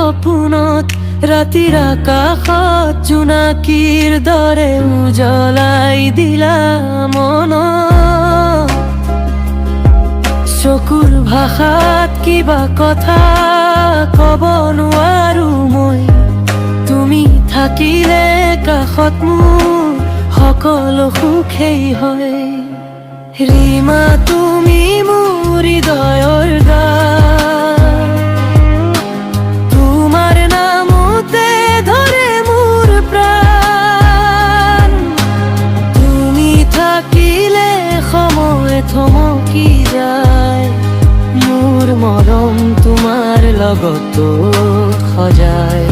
সপোনত ৰাতিৰ আকাশত জোনাকীৰ দৰে উজ্বলাই দিলা মনত। চকুৰ ভাষাত কিবা কথা কব নোৱাৰো মই, তুমি থাকিলে কাষত মোৰ সকলো সুখেই হয়। ৰীমা তুমি মোৰ হৃদয়ৰ গান, তোমাৰ নামতে ধৰে মোৰ প্ৰাণ। তুমি থাকিলে সময় থমকি যায়, মোৰ মৰম তোমাৰ লগত সজায়।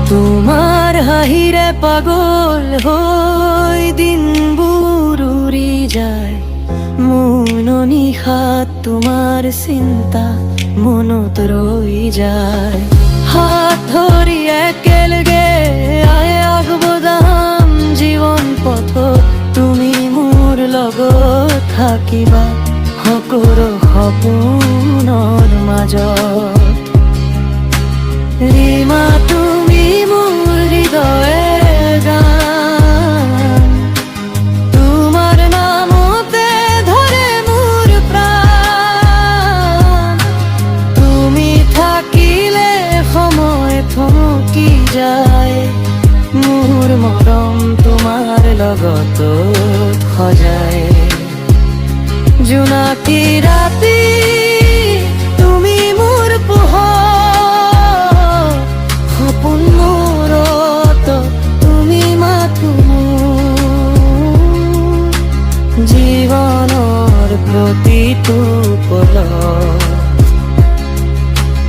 তোমাৰ হাঁহিৰে পাগল হৈ দিনবোৰ উৰি যায়, মোৰ নিশাত তোমাৰ চিন্তা মনত ৰৈ যায়। হাত ধৰি একেলগে আগবঢ়াম জীৱন পথত, তুমি মোৰ লগত থাকিবা সকলো সপোনৰ মাজত। ৰীমা তুমি মোৰ হৃদয়ৰ গান, তোমাৰ নামতে ধৰে মোৰ প্ৰাণ। তুমি থাকিলে সময় থমকি যায়, মোৰ মৰম তোমাৰ লগত সজায়। জোনাকী ৰাতি তুমি মোৰ পোহৰ, সপোন মোৰত তুমি মাথো মোৰ, জীৱনৰ প্ৰতিটো পলত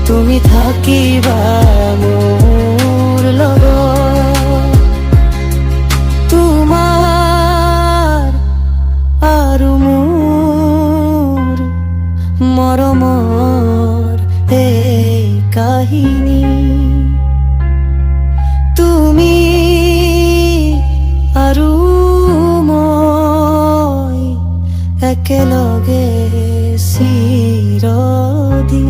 তুমি থাকিবা মোৰ লগত। তোমাৰ আৰু মোৰ মৰমৰ এই কাহিনী, তুমি আৰু মই একেলগে চিৰদিন।